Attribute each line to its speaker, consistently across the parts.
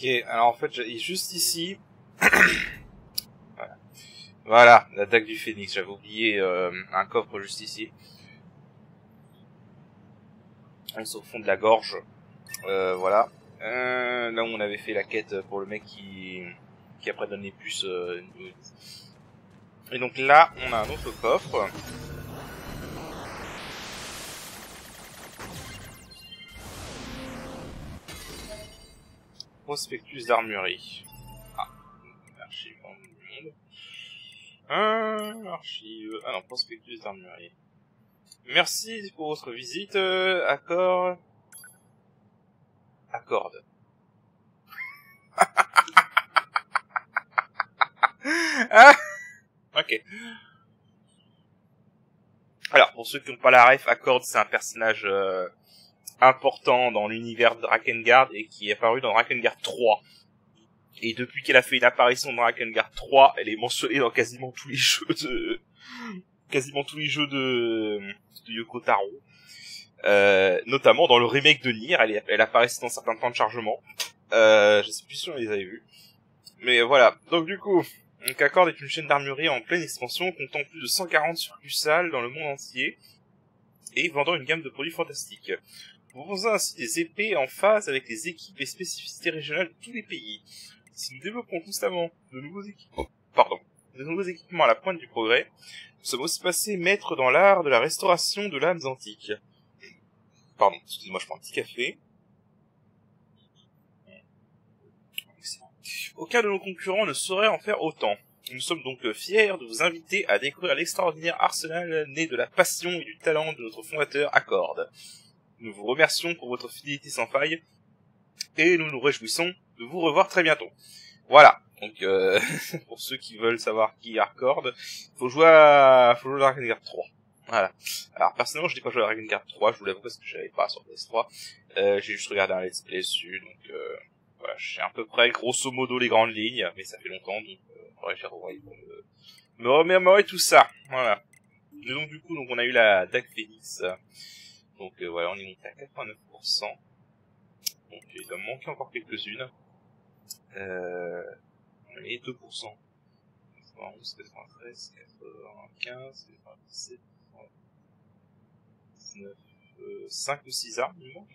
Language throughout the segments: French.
Speaker 1: Ok, alors en fait, il est juste ici. Voilà. Voilà, l'attaque du phénix. J'avais oublié un coffre juste ici. On est au fond de la gorge. Voilà. Là où on avait fait la quête pour le mec qui après donne les puces. Et donc là, on a un autre coffre. Prospectus d'armurerie. Ah, archive du monde. Archive. Ah non, prospectus d'armurerie. Merci pour votre visite. Accord. Accorde. Ah, ok. Alors, pour ceux qui n'ont pas la ref, Accord, c'est un personnage important dans l'univers de Drakengard et qui est apparu dans Drakengard 3. Et depuis qu'elle a fait une apparition dans Drakengard 3, elle est mentionnée dans quasiment tous les jeux de Yoko Taro. Notamment dans le remake de Nier, elle apparaissait dans certains temps de chargement. Je sais plus si on les avait vus. Mais voilà. Donc du coup, Accord est une chaîne d'armurerie en pleine expansion, comptant plus de 140 succursales dans le monde entier, et vendant une gamme de produits fantastiques. Vous proposez ainsi des épées en phase avec les équipes et spécificités régionales de tous les pays. Si nous développons constamment de nouveaux équipements à la pointe du progrès, nous sommes aussi passés maîtres dans l'art de la restauration de l'âme antique. Pardon, excusez-moi, je prends un petit café. Aucun de nos concurrents ne saurait en faire autant. Nous sommes donc fiers de vous inviter à découvrir l'extraordinaire arsenal né de la passion et du talent de notre fondateur Accord. Nous vous remercions pour votre fidélité sans faille, et nous nous réjouissons de vous revoir très bientôt. Voilà, donc pour ceux qui veulent savoir qui est Accord, faut jouer à Drakengard 3. Voilà. Alors personnellement, je n'ai pas joué à Drakengard 3, je vous l'avoue parce que je n'avais pas sur PS3. J'ai juste regardé un let's play dessus, donc voilà, je sais à peu près grosso modo les grandes lignes, mais ça fait longtemps, donc faudrait faire pour me remémorer tout ça. Voilà. Et donc du coup, on a eu la Dag Phoenix. Donc voilà, on est monté à 89%. Donc il doit me manquer encore quelques-unes. On est 2%. 91, 93, 95, 97, 19, 5 ou 6 armes, il me manque.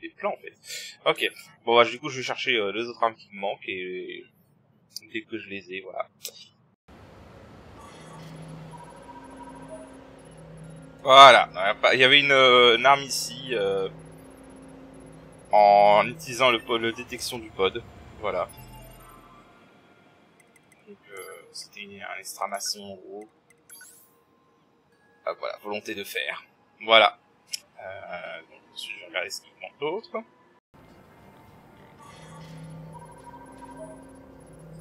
Speaker 1: Des plans en fait. Ok. Bon bah du coup je vais chercher les autres armes qui me manquent et dès que je les ai, voilà. Voilà. Il y avait une arme ici en utilisant le détection du pod. Voilà. Donc c'était un exclamation en gros. Ah, voilà, volonté de faire. Voilà. Donc je vais regarder ce qu'il manque d'autre.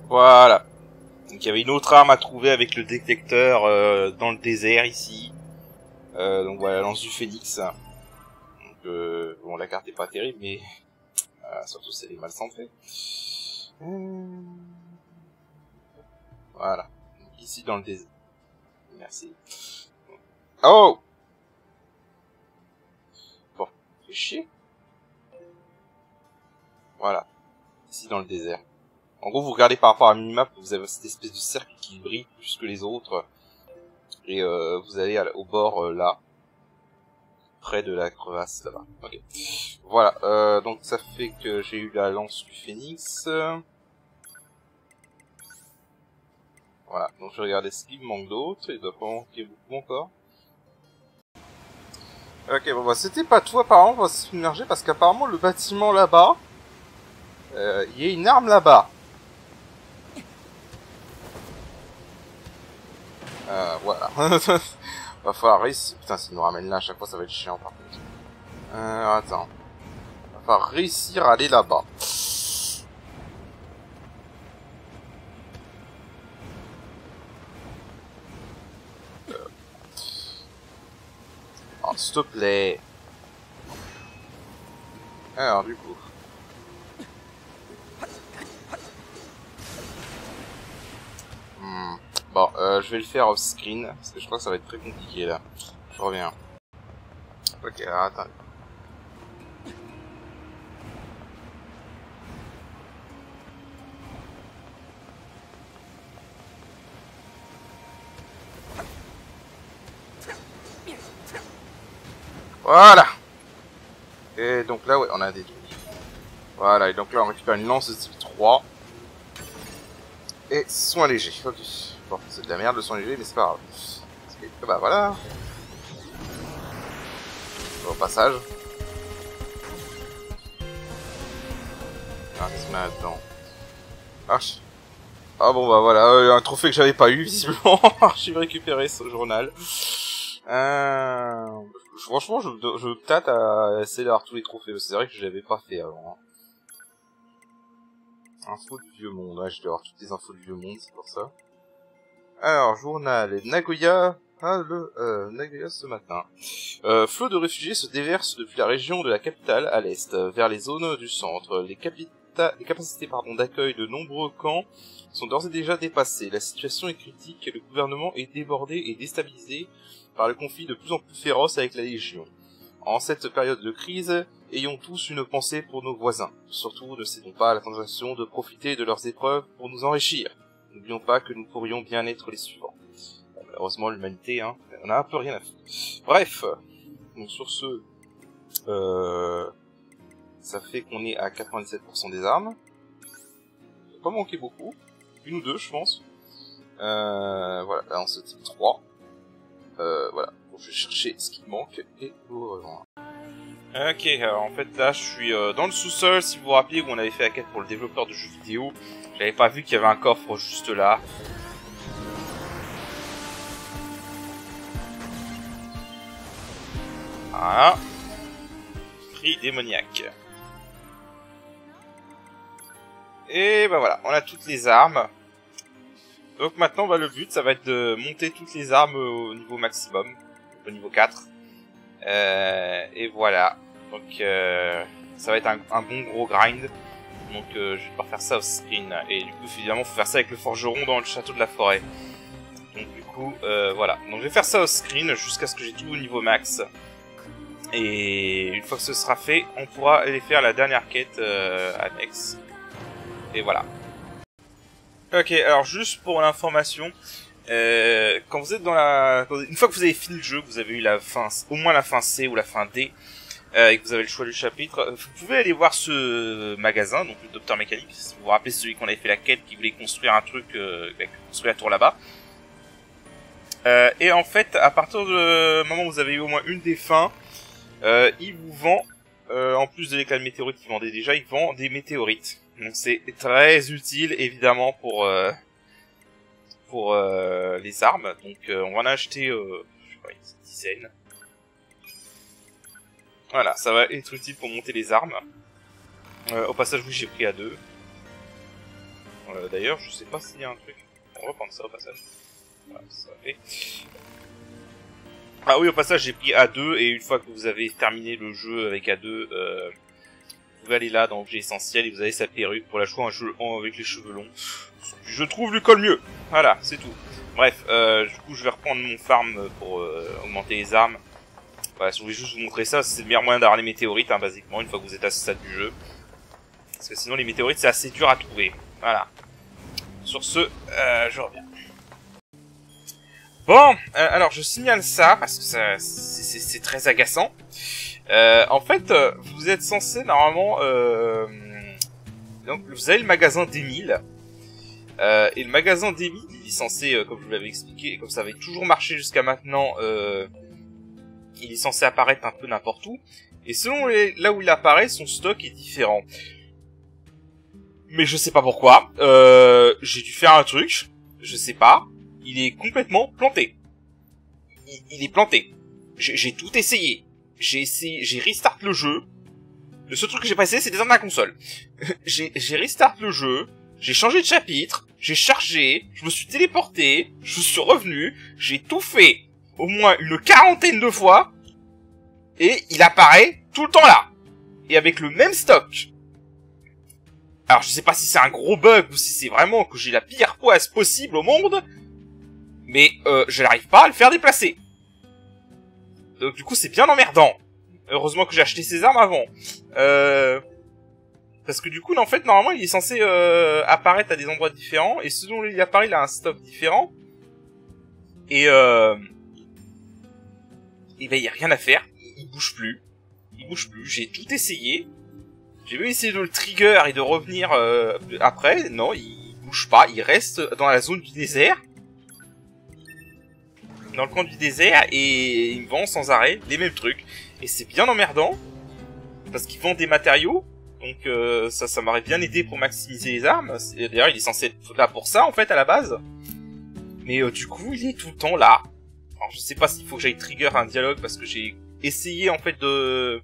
Speaker 1: Voilà. Donc il y avait une autre arme à trouver avec le détecteur dans le désert ici. Donc voilà, lance du phénix. Donc bon, la carte est pas terrible, mais surtout si elle est mal centrée. Voilà. Donc, ici dans le désert. Merci. Oh. Bon, fait chier. Voilà. Ici dans le désert. En gros, vous regardez par rapport à la minimap, vous avez cette espèce de cercle qui brille plus que les autres. Et vous allez au bord là. Près de la crevasse là-bas. Ok. Voilà. Donc ça fait que j'ai eu la lance du phénix. Voilà. Donc je vais regarder ce qu'il me manque d'autre. Il doit pas manquer beaucoup encore. Ok, bon bah c'était pas tout apparemment, on va se submerger parce qu'apparemment le bâtiment là-bas, il y a une arme là-bas. Voilà. Va falloir réussir. Putain, s'il nous ramène là à chaque fois, ça va être chiant par contre. Attends. Va falloir réussir à aller là-bas. Oh, s'il te plaît. Alors, du coup. Bon, je vais le faire off-screen, parce que je crois que ça va être très compliqué, là. Je reviens. Ok, alors, attends. Voilà. Et donc là, ouais, on a des trucs. Voilà, et donc là, on récupère une lance de type 3. Et soin léger. Ok. Bon, c'est de la merde le soin léger, mais c'est pas grave. Parce que, bah voilà. Au passage. Ah, qu'est-ce qu'on a là-dedans? Ah bon bah voilà, un trophée que j'avais pas eu visiblement. J'ai récupéré ce journal. Franchement, je tâte à essayer d'avoir tous les trophées. C'est vrai que je l'avais pas fait avant. Info du vieux monde. Ouais, je dois avoir toutes les infos du vieux monde, c'est pour ça. Alors, journal. Nagoya. Ah, Nagoya ce matin. Flot de réfugiés se déverse depuis la région de la capitale à l'est, vers les zones du centre. Les capacités d'accueil de nombreux camps sont d'ores et déjà dépassées. La situation est critique et le gouvernement est débordé et déstabilisé par le conflit de plus en plus féroce avec la Légion. En cette période de crise, ayons tous une pensée pour nos voisins. Surtout, ne cédons pas à la tentation de profiter de leurs épreuves pour nous enrichir. N'oublions pas que nous pourrions bien être les suivants. Bon, malheureusement, l'humanité, on a un peu rien à faire. Bref, donc sur ce, ça fait qu'on est à 97% des armes. Ça va pas manquer beaucoup. Une ou deux, je pense. Voilà, là on se type 3. Voilà, bon, je vais chercher ce qui manque et vous rejoindre. Ok, alors en fait là je suis dans le sous-sol, si vous vous rappelez où on avait fait la quête pour le développeur de jeux vidéo. J'avais pas vu qu'il y avait un coffre juste là. Voilà. Cri démoniaque. Et bah voilà, on a toutes les armes. Donc maintenant bah, le but ça va être de monter toutes les armes au niveau maximum, au niveau 4. Et voilà, donc ça va être un bon gros grind. Donc je vais devoir faire ça au screen. Et du coup évidemment faut faire ça avec le forgeron dans le château de la forêt. Donc du coup voilà, donc je vais faire ça au screen jusqu'à ce que j'ai tout au niveau max. Et une fois que ce sera fait, on pourra aller faire la dernière quête annexe. Et voilà. Ok, alors juste pour l'information, quand vous êtes dans une fois que vous avez fini le jeu, que vous avez eu la fin, au moins la fin C ou la fin D, et que vous avez le choix du chapitre, vous pouvez aller voir ce magasin, donc le Docteur Mécanique, si vous vous rappelez celui qu'on avait fait la quête, qui voulait construire un truc, construire la tour là-bas. Et en fait, à partir du moment où vous avez eu au moins une des fins, il vous vend, en plus de l'éclat de météorites qu'il vendait déjà, il vend des météorites. Donc c'est très utile évidemment pour les armes. Donc on va en acheter, je sais pas, une dizaine. Voilà, ça va être utile pour monter les armes. Au passage, oui, j'ai pris A2. D'ailleurs, je sais pas s'il y a un truc. On va prendre ça au passage. Voilà, ça fait. Ah oui, au passage, j'ai pris A2 et une fois que vous avez terminé le jeu avec A2, vous pouvez aller là dans l'objet essentiel et vous avez sa perruque pour la jouer avec les cheveux longs. Je trouve lui colle mieux. Voilà, c'est tout. Bref, du coup, je vais reprendre mon farm pour augmenter les armes. Voilà, je voulais juste vous montrer ça, c'est le meilleur moyen d'avoir les météorites, basiquement, une fois que vous êtes à ce stade du jeu. Parce que sinon, les météorites, c'est assez dur à trouver. Voilà. Sur ce, je reviens. Bon, alors je signale ça parce que c'est très agaçant. En fait, vous êtes censé normalement, donc vous avez le magasin d'Emile, et le magasin d'Emile, il est censé, comme je vous l'avais expliqué, et comme ça avait toujours marché jusqu'à maintenant, il est censé apparaître un peu n'importe où, et selon là où il apparaît, son stock est différent. Mais je sais pas pourquoi, j'ai dû faire un truc, je sais pas. Il est complètement planté. Il est planté. J'ai tout essayé. J'ai restart le jeu. Le seul truc que j'ai pas essayé, c'est d'éteindre la console. j'ai restart le jeu. J'ai changé de chapitre. J'ai chargé. Je me suis téléporté. Je suis revenu. J'ai tout fait au moins une quarantaine de fois. Et il apparaît tout le temps là. Et avec le même stock. Alors je sais pas si c'est un gros bug ou si c'est vraiment que j'ai la pire poisse possible au monde. Mais je n'arrive pas à le faire déplacer. Donc du coup c'est bien emmerdant. Heureusement que j'ai acheté ces armes avant. Parce que du coup en fait normalement il est censé apparaître à des endroits différents. Et selon où il apparaît il a un stock différent. Et ben il y a rien à faire. Il bouge plus. Il bouge plus. J'ai tout essayé. J'ai même essayé de le trigger et de revenir après. Non, il bouge pas. Il reste dans la zone du désert. Dans le coin du désert. Et il me vend sans arrêt les mêmes trucs. Et c'est bien emmerdant. Parce qu'il vend des matériaux. Donc ça m'aurait bien aidé pour maximiser les armes. D'ailleurs, il est censé être là pour ça, en fait, à la base. Mais du coup, il est tout le temps là. Alors, je sais pas s'il faut que j'aille trigger un dialogue, parce que j'ai essayé, en fait, de...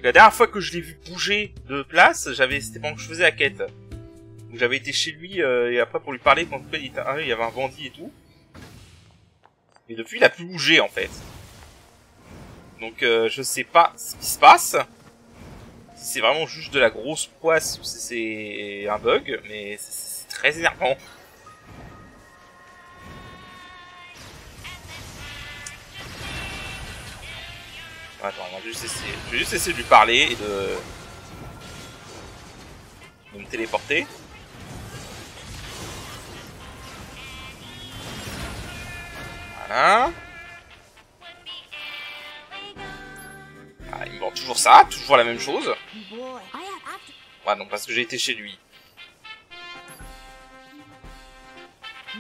Speaker 1: La dernière fois que je l'ai vu bouger de place, c'était pendant que je faisais la quête. Donc j'avais été chez lui, et après pour lui parler, quand il y avait un bandit et tout. Mais depuis, il a plus bougé, en fait. Donc je sais pas ce qui se passe. Si c'est vraiment juste de la grosse poisse ou si c'est un bug, mais c'est très énervant. Attends, je vais juste essayer de lui parler et de me téléporter. Voilà. Ah, il me vend toujours ça, toujours la même chose. Ouais, donc parce que j'ai été chez lui.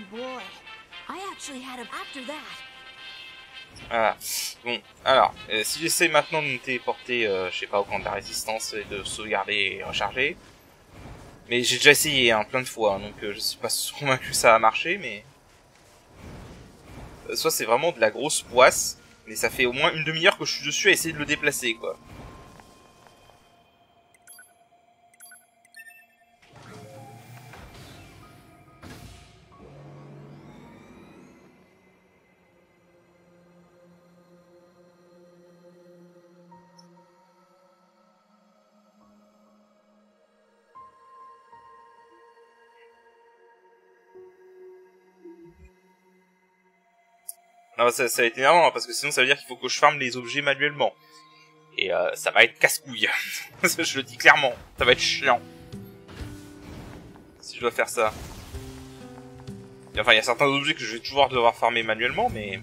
Speaker 1: Voilà. Bon, alors, si j'essaie maintenant de me téléporter, je sais pas, au camp de la résistance et de sauvegarder et recharger. Mais j'ai déjà essayé, hein, plein de fois, donc je suis pas convaincu que ça va marcher, mais... soit c'est vraiment de la grosse poisse, mais ça fait au moins une demi-heure que je suis dessus à essayer de le déplacer, quoi. Non, ça va être énervant, hein, parce que sinon ça veut dire qu'il faut que je farme les objets manuellement. Et ça va être casse-couille. Je le dis clairement, ça va être chiant. Si je dois faire ça. Enfin, il y a certains objets que je vais toujours devoir farmer manuellement, mais...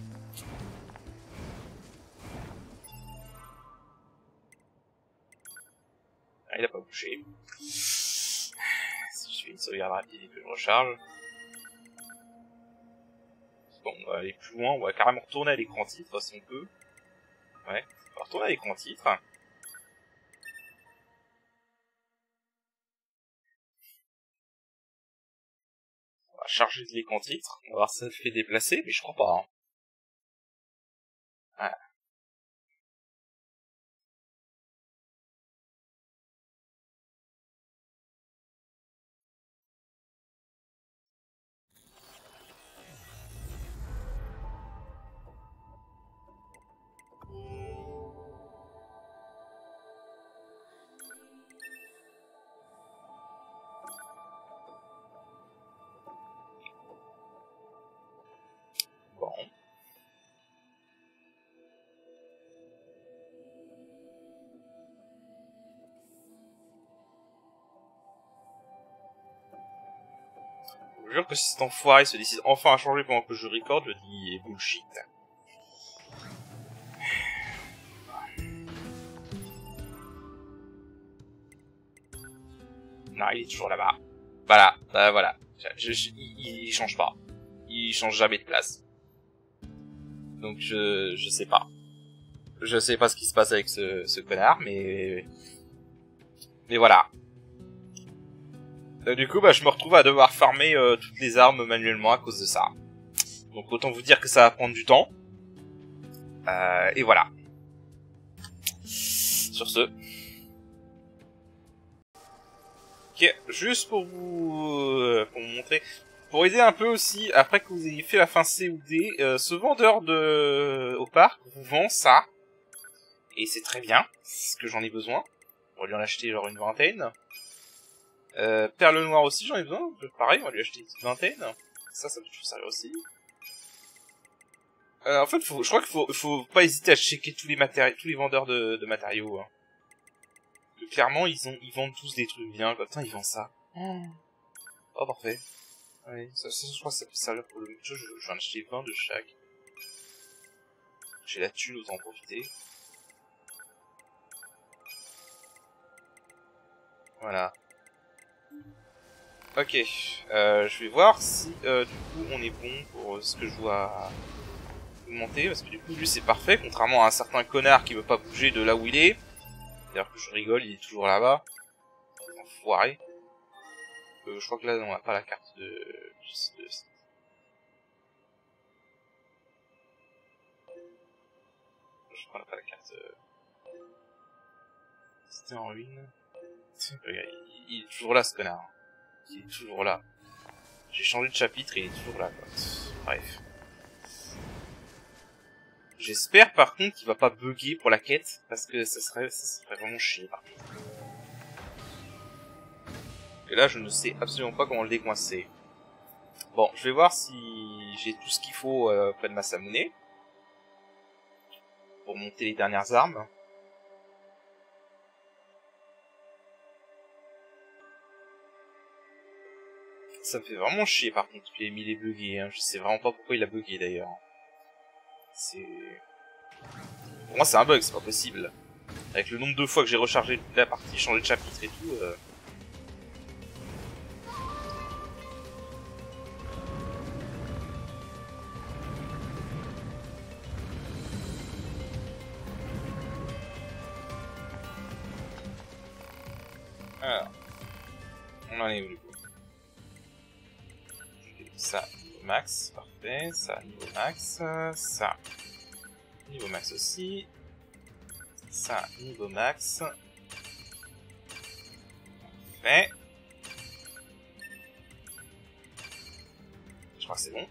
Speaker 1: Ah, il a pas bougé. Si je fais une sauvegarde rapide et que je recharge... Bon, on va aller plus loin, on va carrément retourner à l'écran titre si on peut. Ouais, on va retourner à l'écran titre. On va charger de l'écran titre, on va voir si ça le fait déplacer, mais je crois pas. Hein. Ouais. Bon. Je jure que si cet enfoiré se décide enfin à changer pendant que je record, je dis bullshit. Non, il est toujours là-bas. Voilà, voilà. Il change pas. Il change jamais de place. Donc je sais pas. Je sais pas ce qui se passe avec ce connard, mais voilà. Du coup, bah, je me retrouve à devoir farmer toutes les armes manuellement à cause de ça. Donc autant vous dire que ça va prendre du temps. Et voilà. Sur ce. Ok, juste pour vous montrer, pour aider un peu aussi, après que vous ayez fait la fin C ou D, ce vendeur au parc vous vend ça. Et c'est très bien, c'est ce que j'en ai besoin. On va lui en acheter genre une vingtaine. Perle noire aussi, j'en ai besoin. Pareil, on va lui acheter une petite vingtaine. Ça peut toujours servir aussi. En fait, je crois qu'il faut pas hésiter à checker tous les vendeurs de matériaux. Hein. Clairement, ils vendent tous des trucs bien. Putain, ils vendent ça. Oh, parfait. Ouais, ça, je crois que ça peut servir pour le jeu. Je vais en acheter 20 de chaque. J'ai la thune, autant en profiter. Voilà. Ok, je vais voir si du coup on est bon pour ce que je dois augmenter, parce que du coup lui c'est parfait, contrairement à un certain connard qui veut pas bouger de là où il est. D'ailleurs que je rigole, il est toujours là-bas. Enfoiré. Je crois que là on n'a pas la carte de... Je crois qu'on n'a pas la carte... C'était en ruine. Regarde, il est toujours là ce connard. Il est toujours là. J'ai changé de chapitre et il est toujours là quoi. Bref. J'espère par contre qu'il va pas bugger pour la quête, parce que ça serait vraiment chier par contre. Et là je ne sais absolument pas comment le décoincer. Bon, je vais voir si j'ai tout ce qu'il faut près de Masamune pour monter les dernières armes. Ça me fait vraiment chier par contre qu'il ait mis les buggés, hein. Je sais vraiment pas pourquoi il a bugué d'ailleurs. C'est... Pour moi c'est un bug, c'est pas possible. Avec le nombre de fois que j'ai rechargé la partie, changé de chapitre et tout... Alors, on en est où du coup? Ça, niveau max, parfait, ça, niveau max, ça, niveau max aussi, ça, niveau max, parfait. Je crois que c'est bon.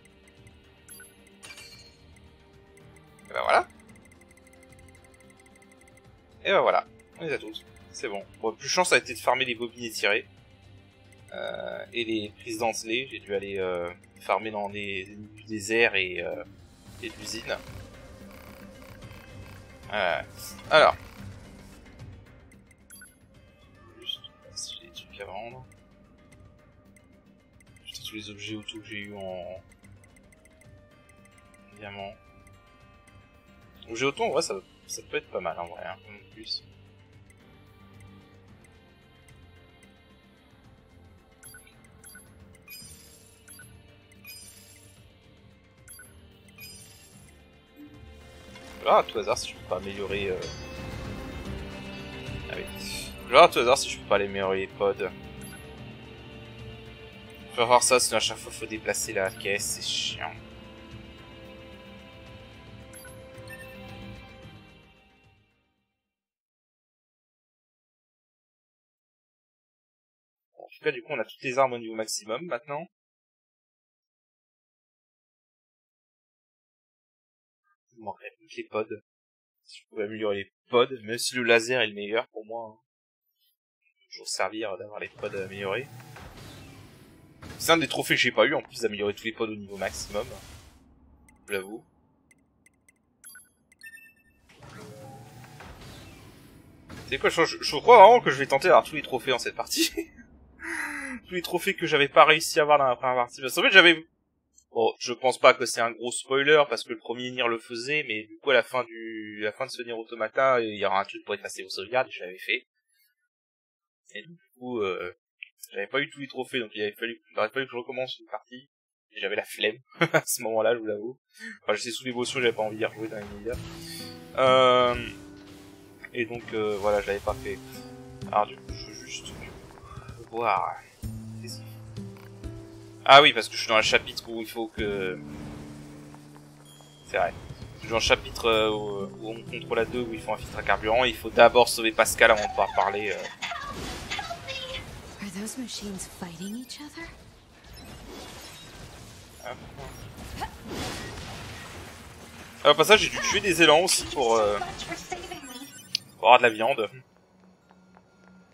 Speaker 1: Et ben voilà. Et ben voilà, on les a tous, c'est bon. Bon, plus chance a été de farmer les bobines étirées. Et les prises dentelées, j'ai dû aller farmer dans les du désert et de l'usine. Alors, juste si j'ai des trucs à vendre. Putain, tous les objets auto que j'ai eu en diamant. Objets auto en vrai ça peut être pas mal en vrai, hein, en plus. Je vais voir à tout hasard si je peux pas améliorer... Ah oui. Je vais voir à tout hasard si je peux pas améliorer les pods. Je vais voir ça, sinon à chaque fois faut déplacer la caisse, c'est chiant. Bon, en tout cas du coup on a toutes les armes au niveau maximum maintenant. Il manquerait plus que les pods. Si je pouvais améliorer les pods, même si le laser est le meilleur pour moi. Hein. Toujours servir d'avoir les pods améliorés. C'est un des trophées que j'ai pas eu, en plus d'améliorer tous les pods au niveau maximum. Je l'avoue. C'est quoi, je crois vraiment que je vais tenter d'avoir tous les trophées dans cette partie. Tous les trophées que j'avais pas réussi à avoir dans la première partie. Parce qu'en fait j'avais... Bon, je pense pas que c'est un gros spoiler, parce que le premier Nier le faisait, mais du coup à la fin de ce Nier Automata, il y aura un truc pour effacer vos sauvegardes, et je l'avais fait. Et du coup, j'avais pas eu tous les trophées, donc il aurait fallu que je recommence une partie. Et j'avais la flemme à ce moment-là, je vous l'avoue. Enfin, j'étais sous l'émotion, j'avais pas envie d'y rejouer dans les médias. Et donc, voilà, je l'avais pas fait. Alors du coup, je veux juste voir. Qu'est-ce qu'il faut ? Ah oui, parce que je suis dans un chapitre où il faut que... C'est vrai. Je suis dans un chapitre où on contrôle à deux, où il faut un filtre à carburant, et il faut d'abord sauver Pascal avant de pouvoir parler...
Speaker 2: Are those machines fighting each other?
Speaker 1: Au passage, j'ai dû tuer des élans aussi pour avoir de la viande.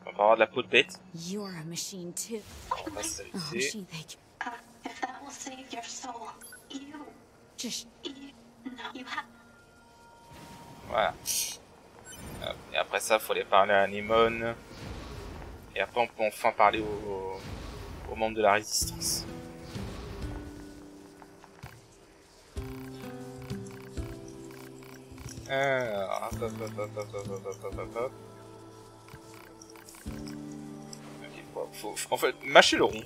Speaker 1: Pour avoir de la peau de bête.
Speaker 2: You're a machine too.
Speaker 1: On va passer
Speaker 2: Oh,
Speaker 1: à
Speaker 2: she like
Speaker 3: If that will save your soul,
Speaker 2: just
Speaker 3: you have.
Speaker 1: Voilà. Et après ça, faut aller parler à Anémone. Et après, on peut enfin parler aux membres de la résistance. Alors, hop. En fait, mâcher le rond.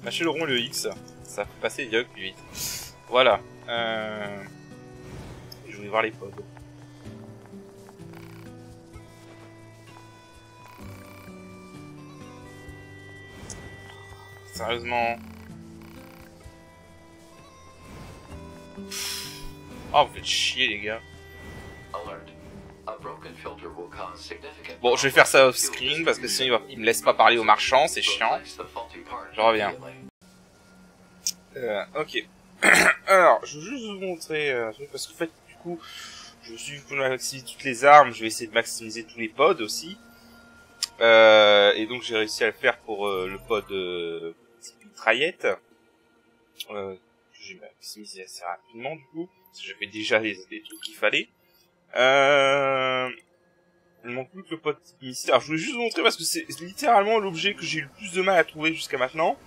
Speaker 1: Mâcher le rond et le X. Ça fait passer les dialogues plus vite. Voilà. Je vais voir les pods. Sérieusement. Oh, vous faites chier, les gars. Bon, je vais faire ça off-screen parce que sinon il me laisse pas parler au marchand, c'est chiant. Je reviens. Ok. Alors, je veux juste vous montrer un truc parce que en fait, du coup, je me suis dit que pour maximiser toutes les armes, je vais essayer de maximiser tous les pods aussi. Et donc j'ai réussi à le faire pour le pod mitraillette. J'ai maximisé assez rapidement du coup, parce que j'avais déjà les trucs qu'il fallait. Il manque plus que le pod missile. Alors je voulais juste vous montrer parce que c'est littéralement l'objet que j'ai eu le plus de mal à trouver jusqu'à maintenant.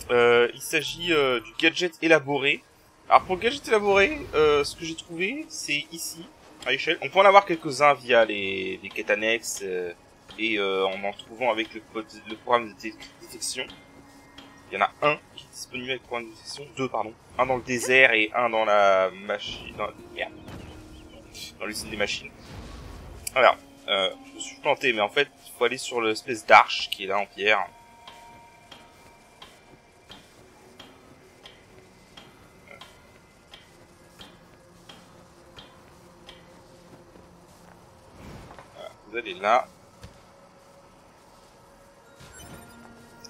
Speaker 1: Il s'agit du gadget élaboré. Alors pour le gadget élaboré, ce que j'ai trouvé, c'est ici, à l'échelle. On peut en avoir quelques-uns via les quêtes annexes et en trouvant avec le programme de détection. Il y en a un qui est disponible avec le programme de détection, deux pardon. Un dans le désert et un dans la machine... dans l'usine des machines. Alors, je me suis planté, mais en fait, il faut aller sur l'espèce d'arche qui est là en pierre. Voilà, vous allez là.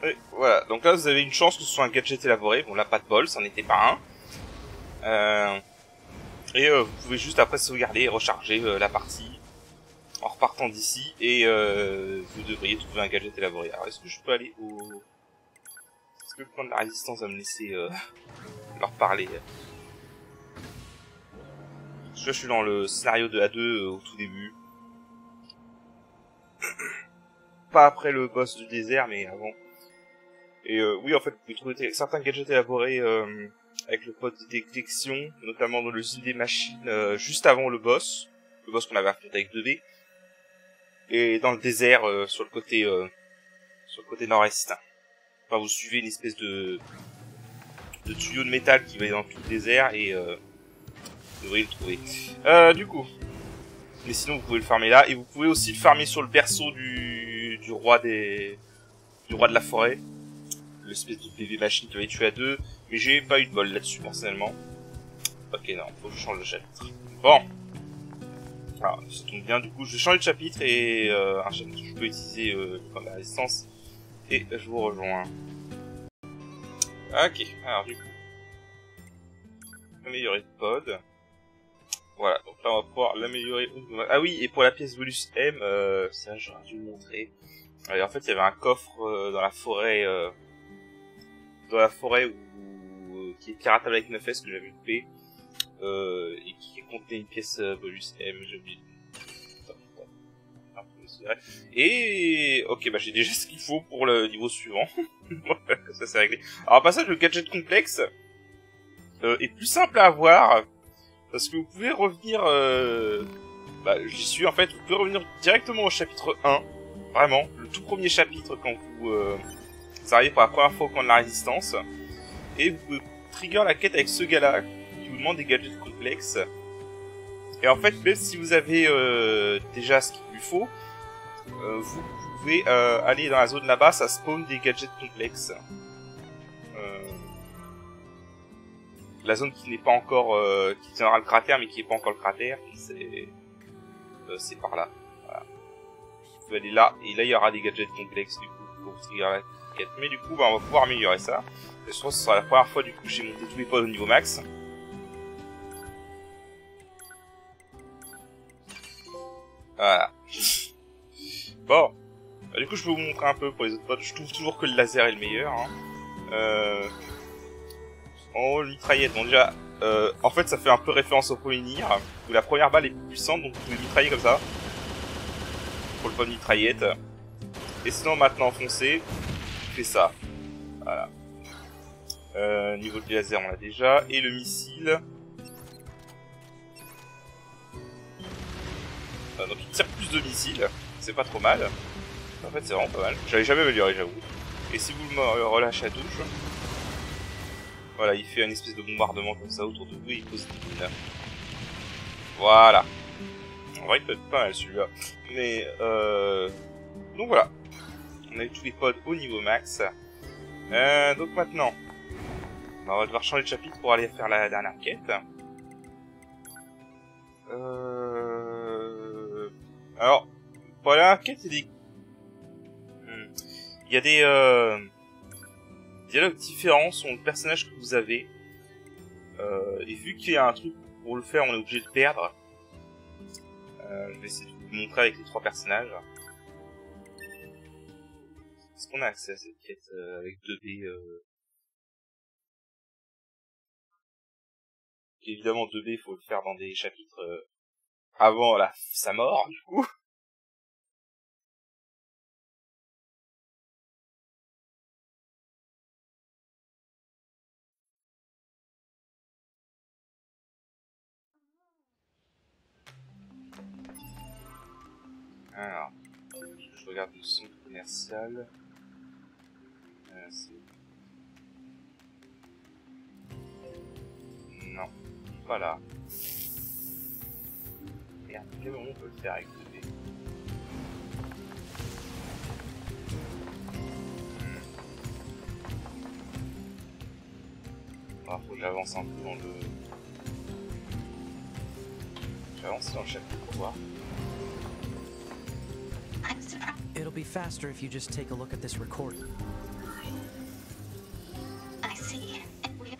Speaker 1: Et voilà, donc là vous avez une chance que ce soit un gadget élaboré. Bon là pas de bol, c'en était pas un. Vous pouvez juste après sauvegarder et recharger la partie en repartant d'ici et vous devriez trouver un gadget élaboré. Alors est-ce que je peux aller au... Est-ce que le point de la résistance va me laisser leur parler? Parce que là je suis dans le scénario de A2 au tout début. Pas après le boss du désert mais avant. Et oui, en fait, vous pouvez trouver certains gadgets élaborés avec le pod de détection, notamment dans l'usine des machines, juste avant le boss qu'on avait affronté avec 2B, et dans le désert sur le côté nord-est. Enfin, vous suivez une espèce de tuyau de métal qui va dans tout le désert et vous devriez le trouver. Du coup, mais sinon vous pouvez le farmer là, et vous pouvez aussi le farmer sur le berceau du roi de la forêt. L'espèce de bébé machine qui avait tué à 2, mais j'ai pas eu de bol là-dessus personnellement. Ok, non, faut que je change de chapitre. Bon. Alors, ça tombe bien, du coup, je vais changer de chapitre et un chapitre que je peux utiliser dans la résistance. Et je vous rejoins. Ok, alors du coup. Améliorer le pod. Voilà, donc là on va pouvoir l'améliorer. Ah oui, et pour la pièce bonus M, ça j'aurais dû le montrer. En fait, il y avait un coffre dans la forêt. Qui est piratable avec 9S que j'avais coupé et qui contenait une pièce bonus M, j'ai oublié. Et ok, bah j'ai déjà ce qu'il faut pour le niveau suivant. Ça c'est réglé. Alors passage, le gadget complexe est plus simple à avoir parce que vous pouvez revenir j'y suis en fait, vous pouvez revenir directement au chapitre 1, vraiment, le tout premier chapitre quand vous arrivez pour la première fois au camp de la résistance, et vous pouvez trigger la quête avec ce gars-là, qui vous demande des gadgets complexes. Et en fait, même si vous avez déjà ce qu'il lui faut, vous pouvez aller dans la zone là-bas, ça spawn des gadgets complexes. La zone qui n'est pas encore, qui tiendra le cratère, mais qui n'est pas encore le cratère, c'est par là. Voilà. Vous pouvez aller là, et là il y aura des gadgets complexes du coup pour trigger la quête. Mais du coup, on va pouvoir améliorer ça. Et je pense que ce sera la première fois du coup que j'ai monté tous les pods au niveau max. Voilà. Bon. Bah, du coup, je peux vous montrer un peu pour les autres pods. Je trouve toujours que le laser est le meilleur. Hein. En haut, le mitraillette. Bon, déjà, en fait, ça fait un peu référence au premier Nier, où la première balle est plus puissante, donc vous pouvez mitrailler comme ça. Pour le pod mitraillette. Et sinon, maintenant, foncé, fait ça. Voilà. Niveau du laser, on l'a déjà. Et le missile. Donc il tire plus de missiles, c'est pas trop mal. En fait, c'est vraiment pas mal. J'avais jamais amélioré, j'avoue. Et si vous le relâchez à touche, voilà, il fait une espèce de bombardement comme ça autour de vous et il pose des mines. Voilà. En vrai, il peut être pas mal celui-là. Mais, donc voilà. On a eu tous les pods au niveau max. Donc maintenant, on va devoir changer de chapitre pour aller faire la dernière quête. Alors, pour la dernière quête, il y a des dialogues différents selon le personnage que vous avez. Et vu qu'il y a un truc pour le faire, on est obligé de perdre. Je vais essayer de vous montrer avec les 3 personnages. Est-ce qu'on a accès à cette quête avec 2B Évidemment, 2B, il faut le faire dans des chapitres avant sa mort, du coup. Alors, je regarde le centre commercial. Non, pas là. Merde, quel moment on peut le faire avec 2B? Alors, faut que j'avance un peu dans le... J'avance dans le chapitre pour voir.
Speaker 3: I'm surprised.
Speaker 4: It'll be faster if you just take a look at this recording.
Speaker 3: I see. And we have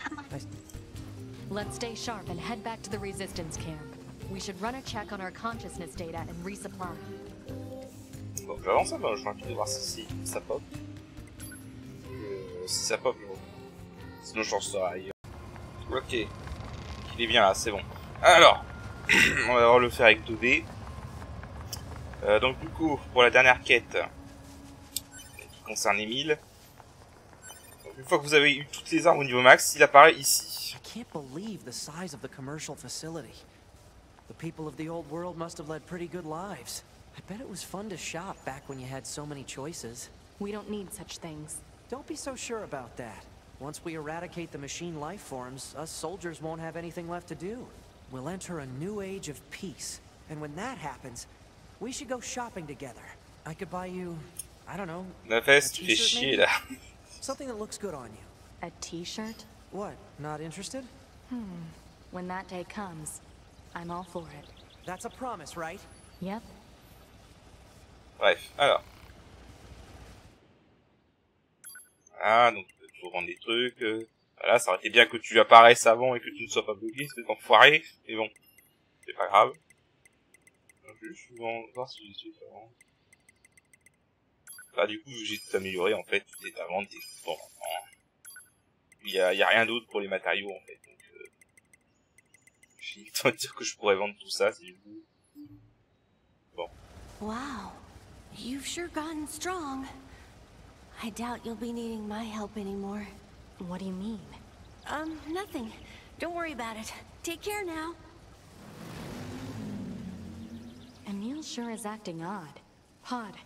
Speaker 2: Let's stay sharp and head back to the resistance camp. We should run a check on our consciousness data and resupply.
Speaker 1: Bon, j'avance un peu dans le chapitre, voir si ça pop. Si ça pop, sinon je change ça ailleurs. Ok. Il est bien là, c'est bon. Alors, on va devoir le faire avec 2B. Donc du coup, pour la dernière quête, qui concerne Emile, une fois que vous avez eu toutes les armes au niveau max, il apparaît ici.
Speaker 4: I can't believe the size of the commercial facility. The people of the old world must have led pretty good lives. I bet it was fun to shop back when you had so many choices.
Speaker 2: We don't need such things.
Speaker 4: Don't be so sure about that. Once we eradicate the machine life forms, us soldiers won't have anything left to do. We'll enter a new age of peace. And when that happens, we should go shopping together. I could buy you, I don't know,
Speaker 1: La veste, tu fais chier là.
Speaker 4: something that looks good on you.
Speaker 2: A t-shirt?
Speaker 4: What, not interested?
Speaker 2: When that day comes, I'm all for it.
Speaker 4: That's a promise, right?
Speaker 2: Yep.
Speaker 1: Bref, alors. Ah, donc tu peux vendre des trucs. Voilà, ça aurait été bien que tu apparaisses avant et que tu ne sois pas bloqué, c'était enfoiré. Mais bon, c'est pas grave. Je vais voir si j'ai des trucs avant. Là, du coup, j'ai tout amélioré en fait. Tout est à vendre. Bon, il y a rien d'autre pour les matériaux en fait. Donc, j'ai le temps de dire que je pourrais vendre tout ça si je veux. Bon.
Speaker 5: Wow, you've sure gotten strong. I doubt you'll be needing my help anymore.
Speaker 2: What do you mean?
Speaker 5: Nothing. Don't worry about it. Take care now.
Speaker 2: Emile sure is acting odd. Pod,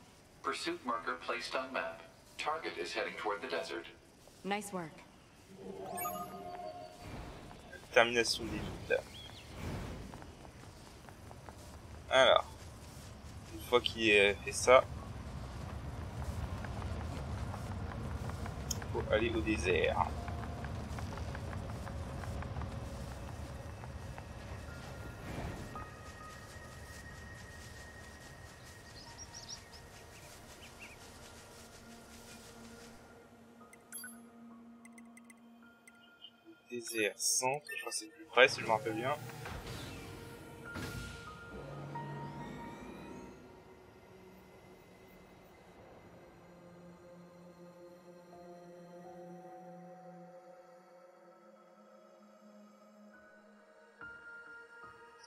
Speaker 6: Pursuit marker placed on map. Target is heading toward the desert.
Speaker 2: nice work.
Speaker 1: Termination des luttes. Alors, une fois qu'il ait fait ça, il faut aller au désert. Désert centre, je crois que c'est plus près si je me rappelle bien.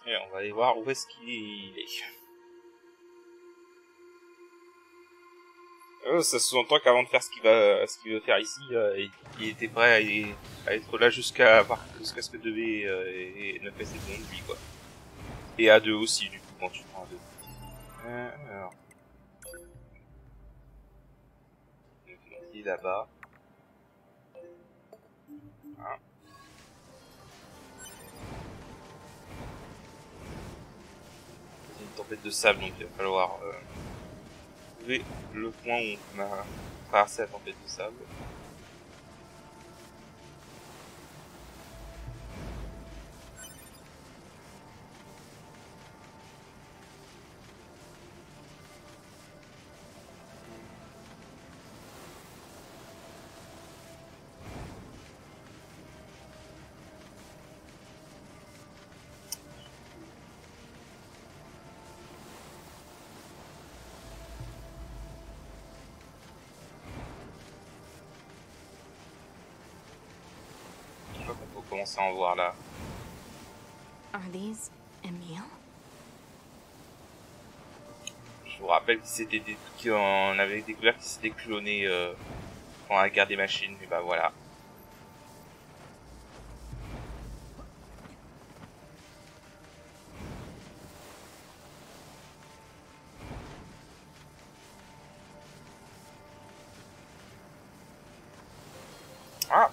Speaker 1: Et on va aller voir où est-ce qu'il est. Ça sous-entend qu'avant de faire ce qu'il veut faire ici, il était prêt à être là jusqu'à ce que 2B ne fait ses bons de lui, quoi. Et A2 aussi, du coup, quand tu prends A2. Alors. Et là-bas. Voilà. C'est une tempête de sable, donc il va falloir trouver le point où on a traversé la tempête de sable. Commencer à en voir là.
Speaker 5: Are these Emil?
Speaker 1: Je vous rappelle qu'on avait découvert qu'il s'était cloné pendant la guerre des machines, et bah voilà. Ah!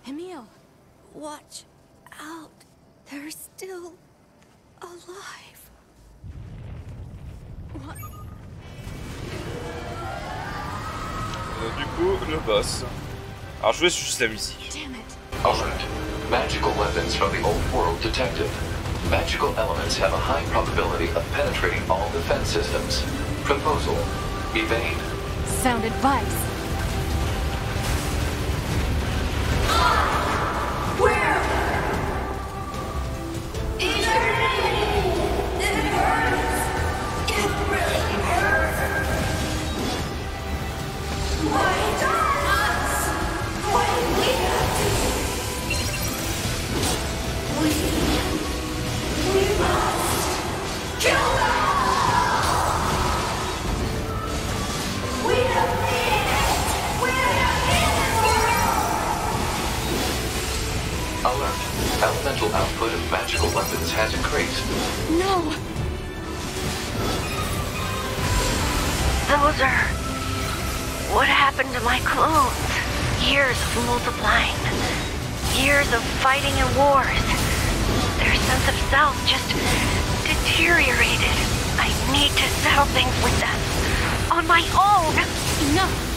Speaker 5: Emil, watch out. They're still alive. What?
Speaker 1: Du coup, le boss. Alors je vais juste la musique.
Speaker 5: Damn it.
Speaker 6: Alert. Magical weapons from the old world detected. Magical elements have a high probability of penetrating all defense systems. Proposal. Evade.
Speaker 5: Sound advice.
Speaker 6: Alert. Elemental output of magical weapons has increased.
Speaker 5: No.
Speaker 7: Those are... what happened to my clones? Years of multiplying. Years of fighting in wars. Their sense of self just deteriorated. I need to settle things with them. On my own!
Speaker 5: Enough.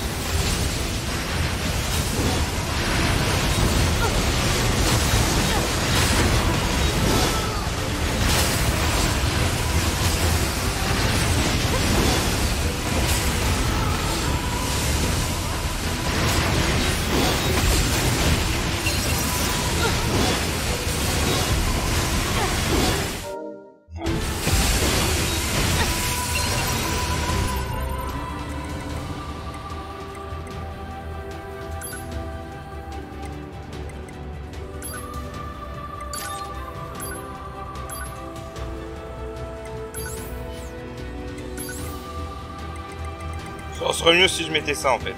Speaker 1: Ça serait mieux si je mettais ça en fait.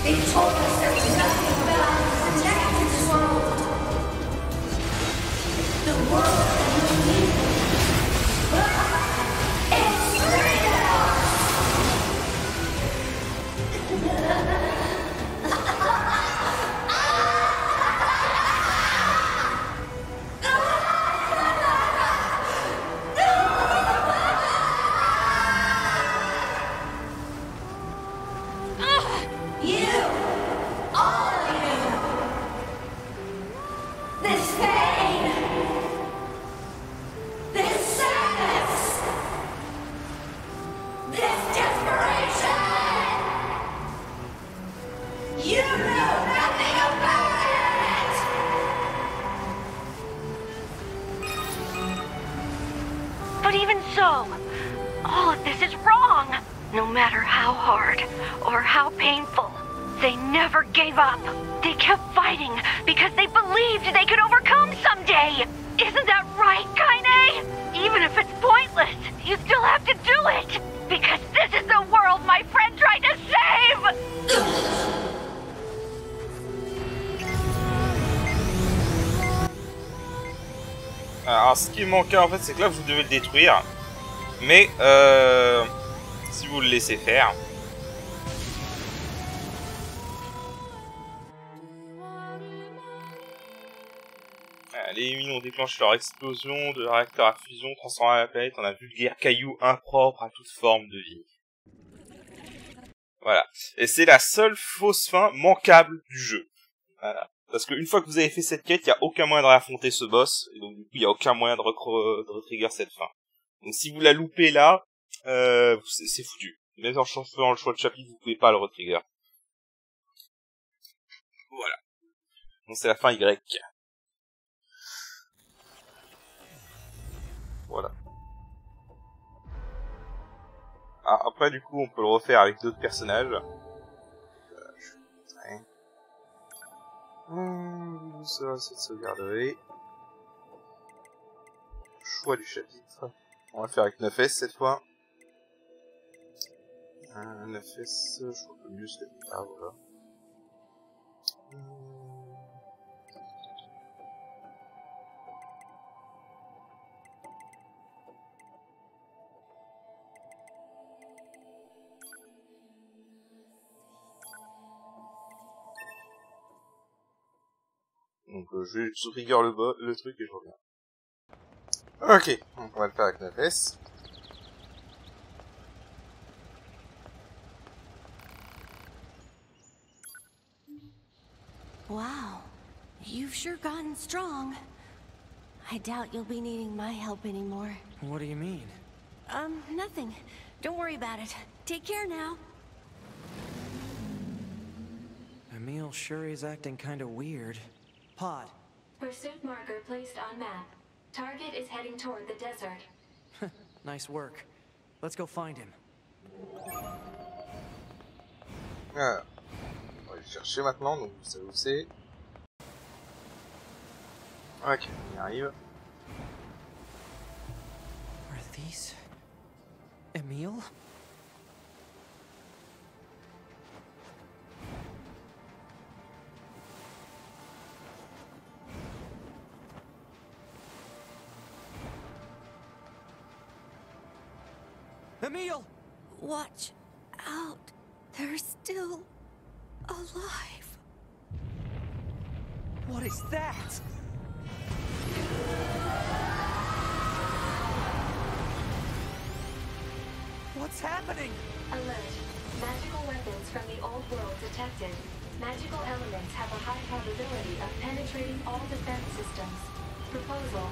Speaker 8: They told us there was nothing about to protect this world. The world that we need. It's freedom!
Speaker 7: But even so, all of this is wrong. No matter how hard or how painful, they never gave up. They kept fighting because they believed they could overcome someday. Isn't that right, Kaine? Even if it's pointless, you still have to do it. Because this is the world my friend tried to save!
Speaker 1: Alors ce qui manquait en fait c'est que là vous devez le détruire. Mais si vous le laissez faire. Les mines ont déclenché leur explosion de réacteur à fusion, transformant la planète en un vulgaire caillou impropre à toute forme de vie. Voilà. Et c'est la seule fausse fin manquable du jeu. Voilà. Parce qu'une fois que vous avez fait cette quête, il n'y a aucun moyen de réaffronter ce boss. Et donc du coup, il n'y a aucun moyen de retrigger cette fin. Donc si vous la loupez là, c'est foutu. Même en faisant le choix de chapitre, vous pouvez pas le retrigger. Voilà. Donc c'est la fin Y. Voilà. Ah, après du coup on peut le refaire avec d'autres personnages. Ça c'est de sauvegarder. Choix du chapitre. On va le faire avec 9S cette fois. 9S, je crois que mieux c'est... Ah voilà. Donc je trigger le truc et je reviens. Ok, donc on va le faire avec 9S.
Speaker 5: Wow, you've sure gotten strong. I doubt you'll be needing my help anymore.
Speaker 4: What do you mean?
Speaker 5: Nothing. Don't worry about it. Take care now.
Speaker 4: Emil sure is acting kinda weird. Pod.
Speaker 2: Pursuit marker placed on map. Target is heading toward the desert.
Speaker 4: Nice work. Let's go find him.
Speaker 1: Ah. On va le chercher maintenant, donc vous savez où c'est. Ok, on y arrive.
Speaker 4: Are these... Emil? Emil!
Speaker 5: Watch out. They're still alive.
Speaker 4: What is that? What's happening?
Speaker 2: Alert. Magical weapons from the old world detected. Magical elements have a high probability of penetrating all defense systems. Proposal.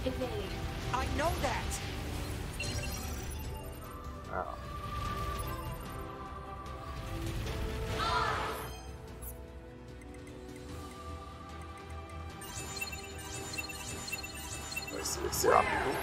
Speaker 2: Evade.
Speaker 4: I know that!
Speaker 1: Alors. On va essayer de laisser rapide.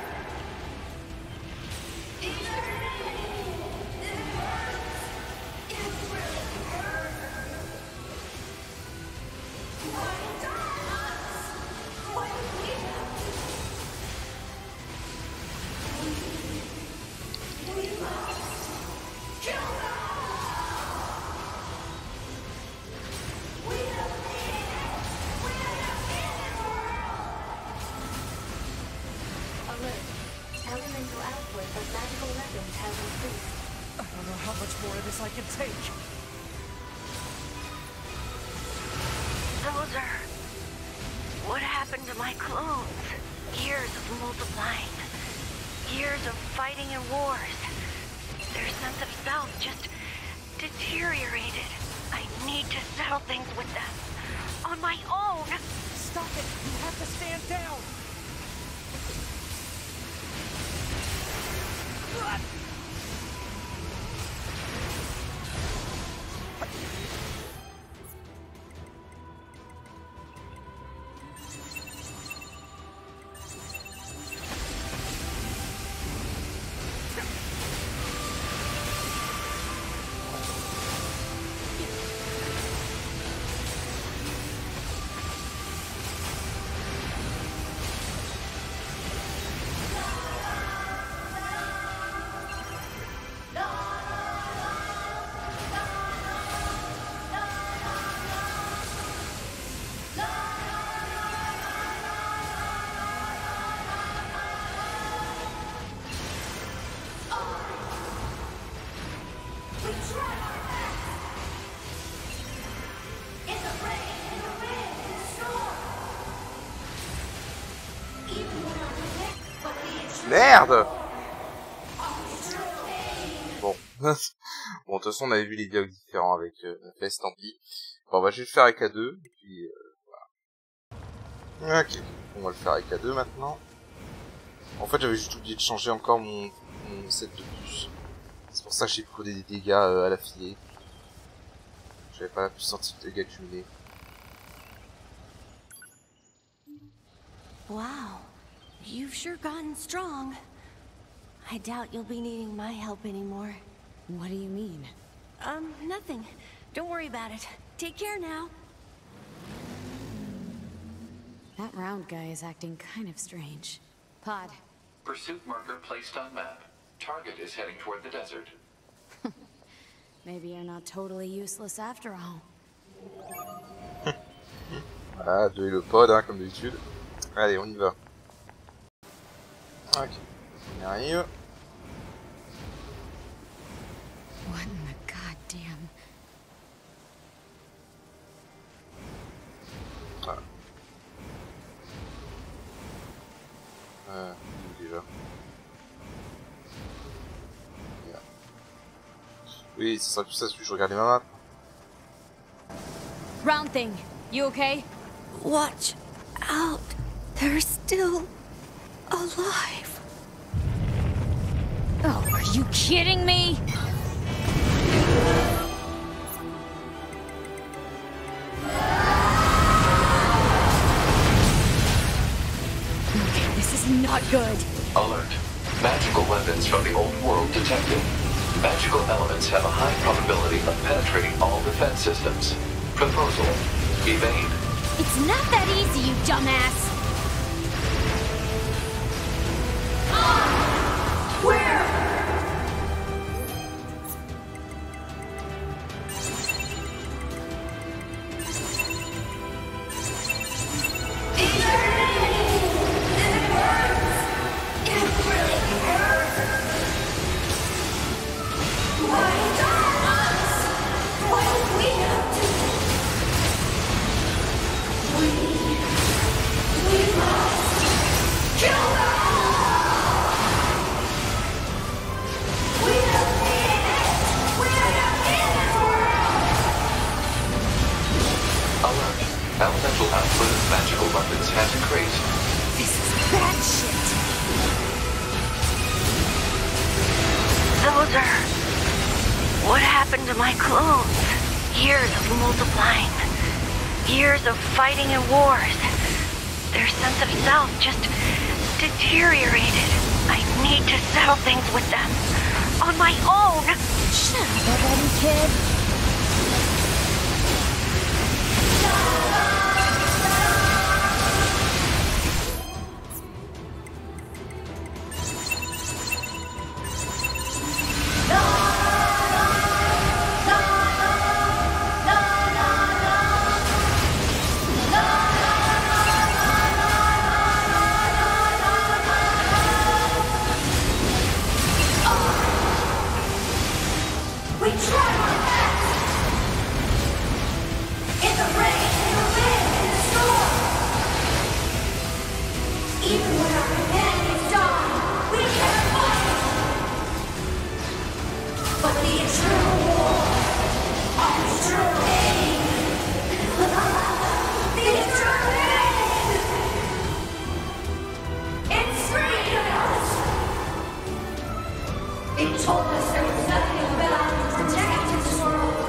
Speaker 4: as I can take.
Speaker 7: Soldier, what happened to my clones? Years of multiplying. Years of fighting and wars. Their sense of self just deteriorated. I need to settle things with them. On my own!
Speaker 4: Stop it! You have to stand down!
Speaker 1: Merde! Bon. Bon, de toute façon, on avait vu les dialogues différents avec Fest, tant pis. Bon, bah, je vais le faire avec A2, et puis, voilà. Ok. On va le faire avec A2 maintenant. En fait, j'avais juste oublié de changer encore mon set de puce. C'est pour ça que j'ai pris des dégâts à l'affilée. J'avais pas la puissance de dégâts cumulés.
Speaker 5: Wow, you've sure gotten strong. I doubt you'll be needing my help anymore.
Speaker 9: What do you mean?
Speaker 5: Nothing. Don't worry about it. Take care now.
Speaker 9: That round guy is acting kind of strange. Pod.
Speaker 6: Pursuit marker placed on map. Target is heading toward the desert.
Speaker 9: Maybe you're not totally useless after all.
Speaker 1: Ah, de le pod, hein, comme d'habitude. Allez, on y va. Ok, on y arrive.
Speaker 9: What in the goddamn...
Speaker 1: Déjà. Yeah. Oui, ce sera plus ça si je regardais ma map.
Speaker 9: Round thing, you okay?
Speaker 5: Watch out. They're still alive.
Speaker 9: Oh, are you kidding me? Okay, this is not good.
Speaker 6: Alert. Magical weapons from the old world detected. Magical elements have a high probability of penetrating all defense systems. Proposal. Evade.
Speaker 9: It's not that easy, you dumbass.
Speaker 6: Elemental output of magical weapons has increased.
Speaker 9: This is bad shit.
Speaker 7: Soldier, what happened to my clones? Years of multiplying. Years of fighting and wars. Their sense of self just deteriorated. I need to settle things with them. On my own!
Speaker 9: Shut up, already, kid.
Speaker 8: We tried! It told us there was nothing about protecting this world.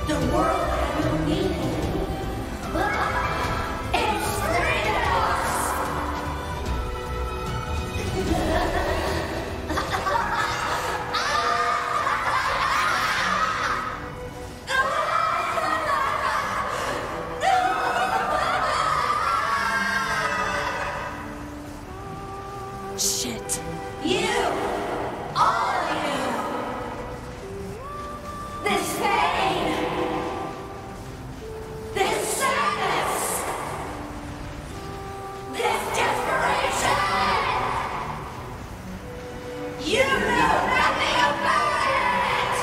Speaker 8: The world had no meaning. It's freedom!
Speaker 5: Shit.
Speaker 8: You! All of you! This pain! This sadness! This desperation! You know nothing about it!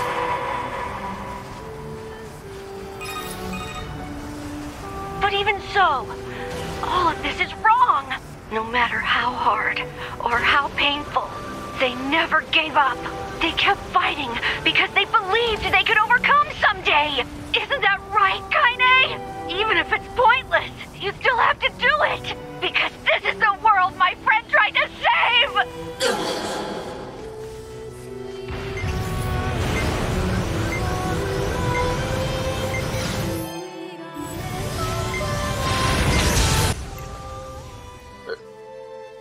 Speaker 7: But even so, all of this is wrong. No matter how hard or how painful, they never gave up. They kept fighting because they believed they could overcome someday. Isn't that right, Kaine? Even if it's pointless, you still have to do it. Because this is the world my friend tried to save!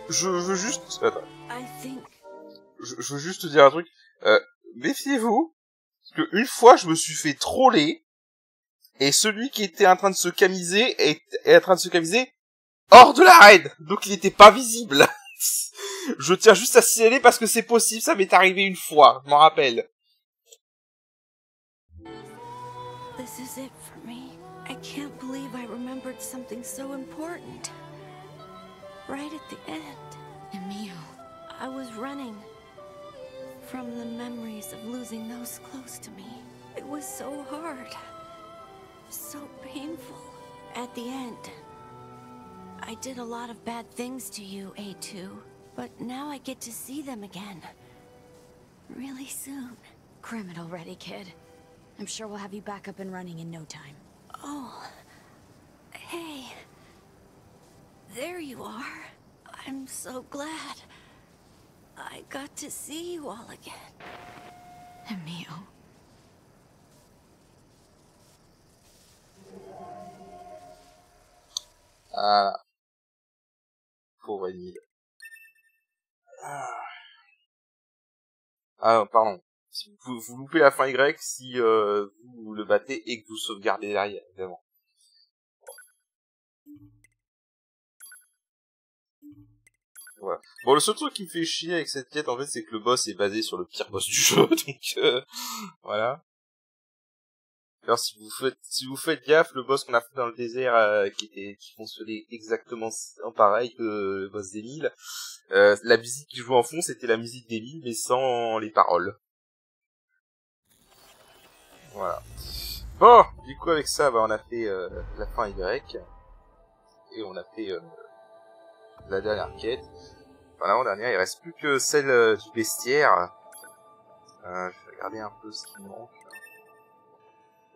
Speaker 1: Je veux juste... Attends.
Speaker 5: I think...
Speaker 1: Je veux juste te dire un truc. Méfiez-vous, que une fois je me suis fait troller, et celui qui était en train de se camiser est en train de se camiser hors de la raid, donc il n'était pas visible. Je tiens juste à signaler parce que c'est possible, ça m'est arrivé une fois, je m'en rappelle.
Speaker 5: This is it for me. I can't believe I remembered something so important. Right at the end.
Speaker 9: Emil.
Speaker 5: I was running from the memories of losing those close to me. It was so hard. So painful. At the end, I did a lot of bad things to you, A2. But now I get to see them again. Really soon.
Speaker 9: Criminal ready, kid. I'm sure we'll have you back up and running in no time.
Speaker 5: Oh. Hey. There you are. I'm so glad. I got to see you all again.
Speaker 9: Emil.
Speaker 1: Ah. Pauvre Emile. Ah non, pardon. Si vous loupez la fin Y si vous le battez et que vous sauvegardez derrière, évidemment. Voilà. Bon, le seul truc qui me fait chier avec cette quête, en fait, c'est que le boss est basé sur le pire boss du jeu, donc voilà. Alors si vous faites gaffe, le boss qu'on a fait dans le désert, qui fonctionnait exactement pareil que le boss d'Emile, la musique qui jouait en fond, c'était la musique d'Emile, mais sans les paroles. Voilà. Bon, du coup avec ça, on a fait la fin Y, et on a fait la dernière quête. Enfin l'avant-dernière, il reste plus que celle du bestiaire. Je vais regarder un peu ce qui manque.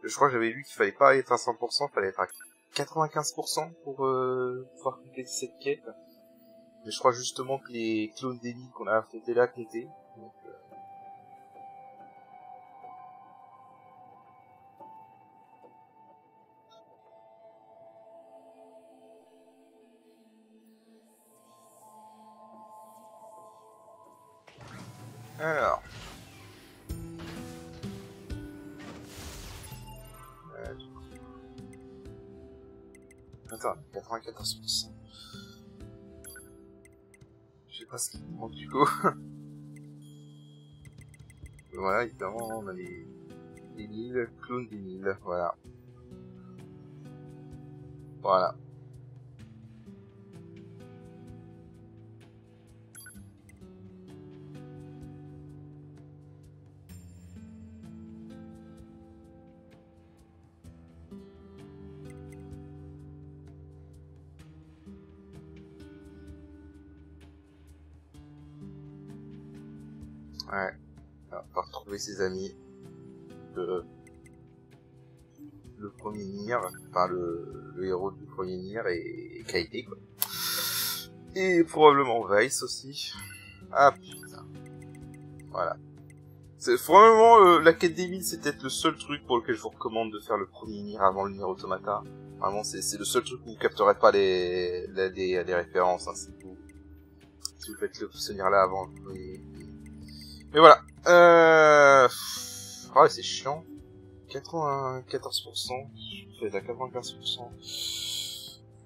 Speaker 1: Je crois que j'avais lu qu'il fallait pas être à 100%, il fallait être à 95% pour pouvoir compléter cette quête. Mais je crois justement que les clones d'Emile qu'on a affrontés là comptaient. Donc, Alors. Attends, 94%. Je sais pas ce qui me manque du coup. Voilà, évidemment, on a les Emile, clones d'Emile, voilà. Voilà. Ouais, on va retrouver ses amis. le premier Nier, enfin le héros du premier Nier est Kaede, quoi. Et probablement Weiss aussi. Ah putain. Voilà. C'est vraiment la quête des mines, c'est peut-être le seul truc pour lequel je vous recommande de faire le premier Nier avant le Nier Automata. Vraiment, c'est le seul truc où vous capterez pas les références, hein, si vous faites ce Nier là avant. Mais voilà. Ouais, c'est chiant. 94%. Je vais être à 95%.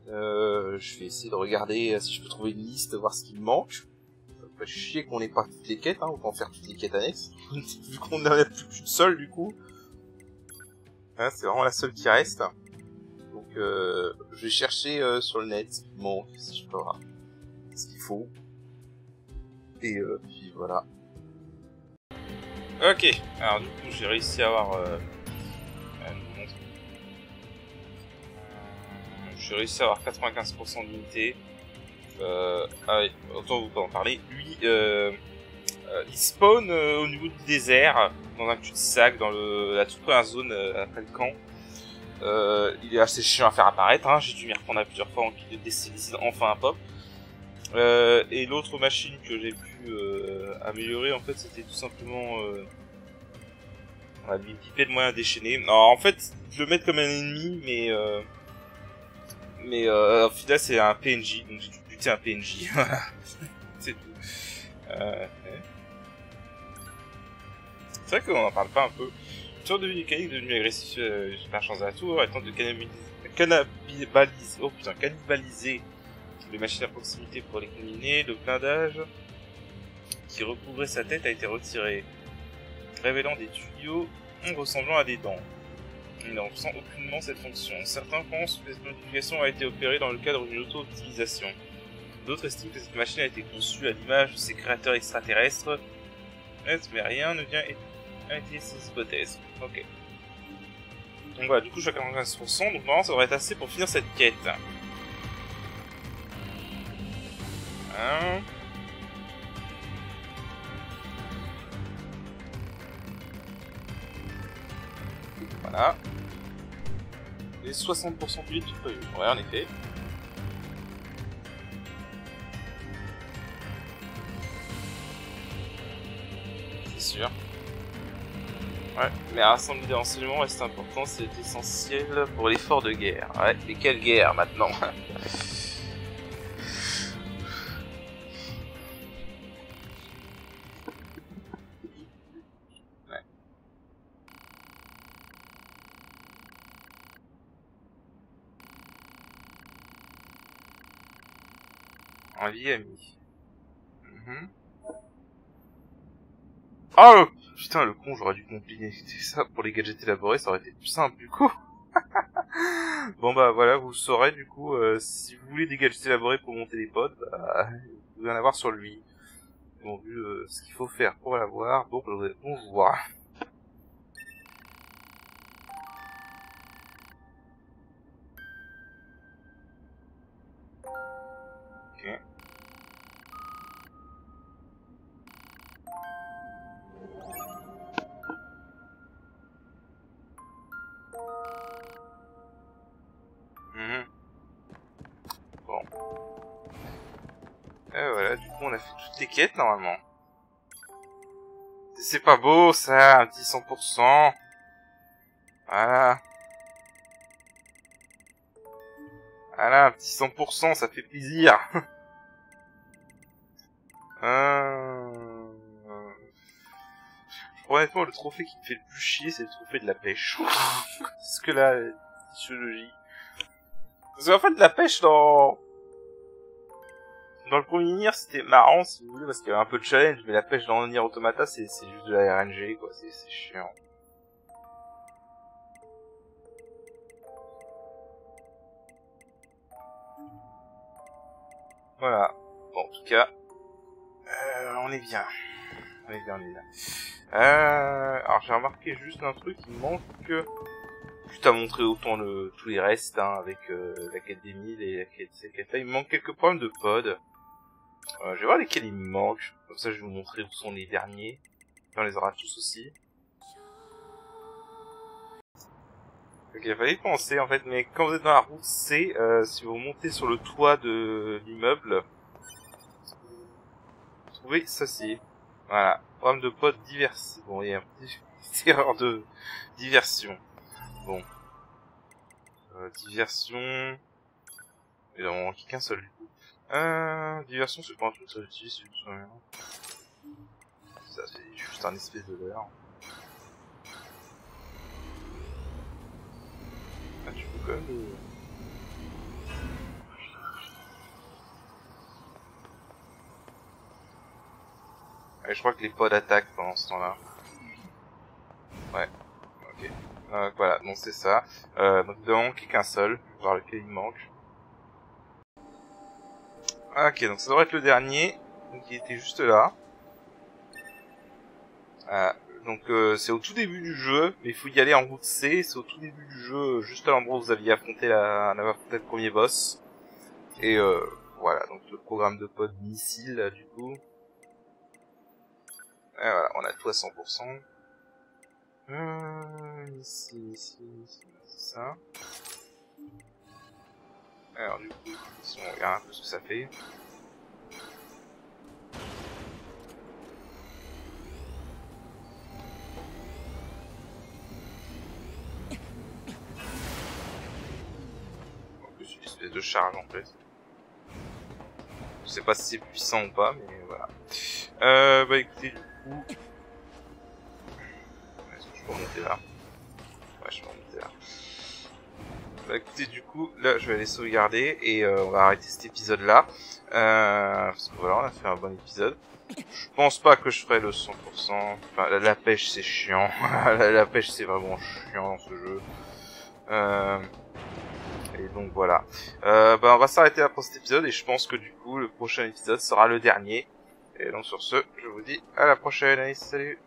Speaker 1: Je vais essayer de regarder si je peux trouver une liste, voir ce qui me manque. Ça fait chier qu'on ait pas toutes les quêtes, hein, on peut en faire toutes les quêtes annexes. Vu qu'on n'en a plus qu'une seule, du coup. Hein, c'est vraiment la seule qui reste. Donc, je vais chercher sur le net ce qui me manque, si je peux avoir ce qu'il faut. Et puis voilà. Ok, alors du coup j'ai réussi à avoir... j'ai réussi à avoir 95% d'unité. Ah oui, autant vous en parler. Lui, il spawn au niveau du désert, dans un cul-de-sac, dans la toute première zone après le camp. Il est assez chiant à faire apparaître, hein. J'ai dû m'y reprendre à plusieurs fois en qu'il décide enfin un pop. Et l'autre machine que j'ai pu améliorer, en fait, c'était tout simplement lui piper de moyens déchaînés. Alors en fait, je le mets comme un ennemi, mais au final c'est un PNJ, donc j'ai dû buter un PNJ. Voilà, c'est tout. C'est vrai qu'on en parle pas un peu. Tour de vie mécanique devenu agressif par chance à la tour, étant de cannibaliser les machines à proximité pour les éliminer, le blindage qui recouvrait sa tête a été retiré, révélant des tuyaux ressemblant à des dents. Il n'en ressent aucunement cette fonction. Certains pensent que cette modification a été opérée dans le cadre d'une auto-optimisation. D'autres estiment que cette machine a été conçue à l'image de ses créateurs extraterrestres, mais rien ne vient étayer ces hypothèses. Ok. Donc voilà, du coup je suis à 95%, donc normalement ça devrait être assez pour finir cette quête. Hein? Voilà. Et 60% plus vite que prévu. Ouais, en effet. C'est sûr. Ouais, mais rassembler des renseignements reste important, c'est essentiel pour l'effort de guerre. Ouais, mais quelle guerre maintenant? Envie ami. Oh putain, le con, j'aurais dû combiner ça pour les gadgets élaborés, ça aurait été plus simple du coup. Bon bah voilà, vous saurez du coup, si vous voulez des gadgets élaborés pour monter les pods, bah, vous allez en avoir sur lui. Bon, vu ce qu'il faut faire pour l'avoir, bon, bonjour. Ok. Bon. Et voilà, du coup on a fait toutes les quêtes normalement. C'est pas beau ça, un petit 100%. Voilà. Voilà, un petit 100%, ça fait plaisir. Honnêtement, le trophée qui me fait le plus chier, c'est le trophée de la pêche. Parce que la physiologie. Parce qu'en fait, la pêche dans le premier Nier, c'était marrant, si vous voulez, parce qu'il y avait un peu de challenge, mais la pêche dans le Nier Automata, c'est juste de la RNG, quoi, c'est chiant. Voilà. Bon, en tout cas, on est bien. On est bien. Alors j'ai remarqué juste un truc, il manque que... Juste à montrer autant tous les restes, hein, avec la quête des 1000 et la quête de ces quêtes-là. Il me manque quelques problèmes de pod. Je vais voir lesquels il me manquent. Comme ça je vais vous montrer où sont les derniers. On les aura tous aussi. Ok, il fallait y penser en fait, mais quand vous êtes dans la route C, si vous montez sur le toit de l'immeuble, vous trouvez ceci. Voilà, programme de potes divers. Bon, il y a un petit erreur de diversion. Bon. Diversion... Il en manque qu'un seul. Diversion, c'est pas un truc que ça utilise, ça fait juste un espèce de leurre. Ah, tu peux quand même le... je crois que les pods attaquent pendant ce temps-là. Ouais, ok. Voilà, donc c'est ça. Donc il en manque qu'un seul, je vais voir lequel il manque. Ok, donc ça devrait être le dernier. Donc il était juste là. Donc c'est au tout début du jeu, mais il faut y aller en route C. C'est au tout début du jeu, juste à l'endroit où vous aviez affronté le premier boss. Et voilà, donc le programme de pod missile là, du coup. Et voilà, on a tout à 100%. Ici, c'est ça. Alors du coup, on regarde un peu ce que ça fait. En plus, une espèce de charge en fait. Je sais pas si c'est puissant ou pas, mais voilà. Bah écoutez, du coup... Est-ce que je peux remonter là? Ouais, je peux remonter là. Bah écoutez, du coup, là je vais aller sauvegarder et on va arrêter cet épisode là. Parce que voilà, on a fait un bon épisode. Je pense pas que je ferai le 100%. Enfin, la pêche c'est chiant. la pêche c'est vraiment chiant dans ce jeu. Et donc voilà. Bah on va s'arrêter là pour cet épisode et je pense que du coup le prochain épisode sera le dernier. Et donc sur ce, je vous dis à la prochaine. Allez, salut!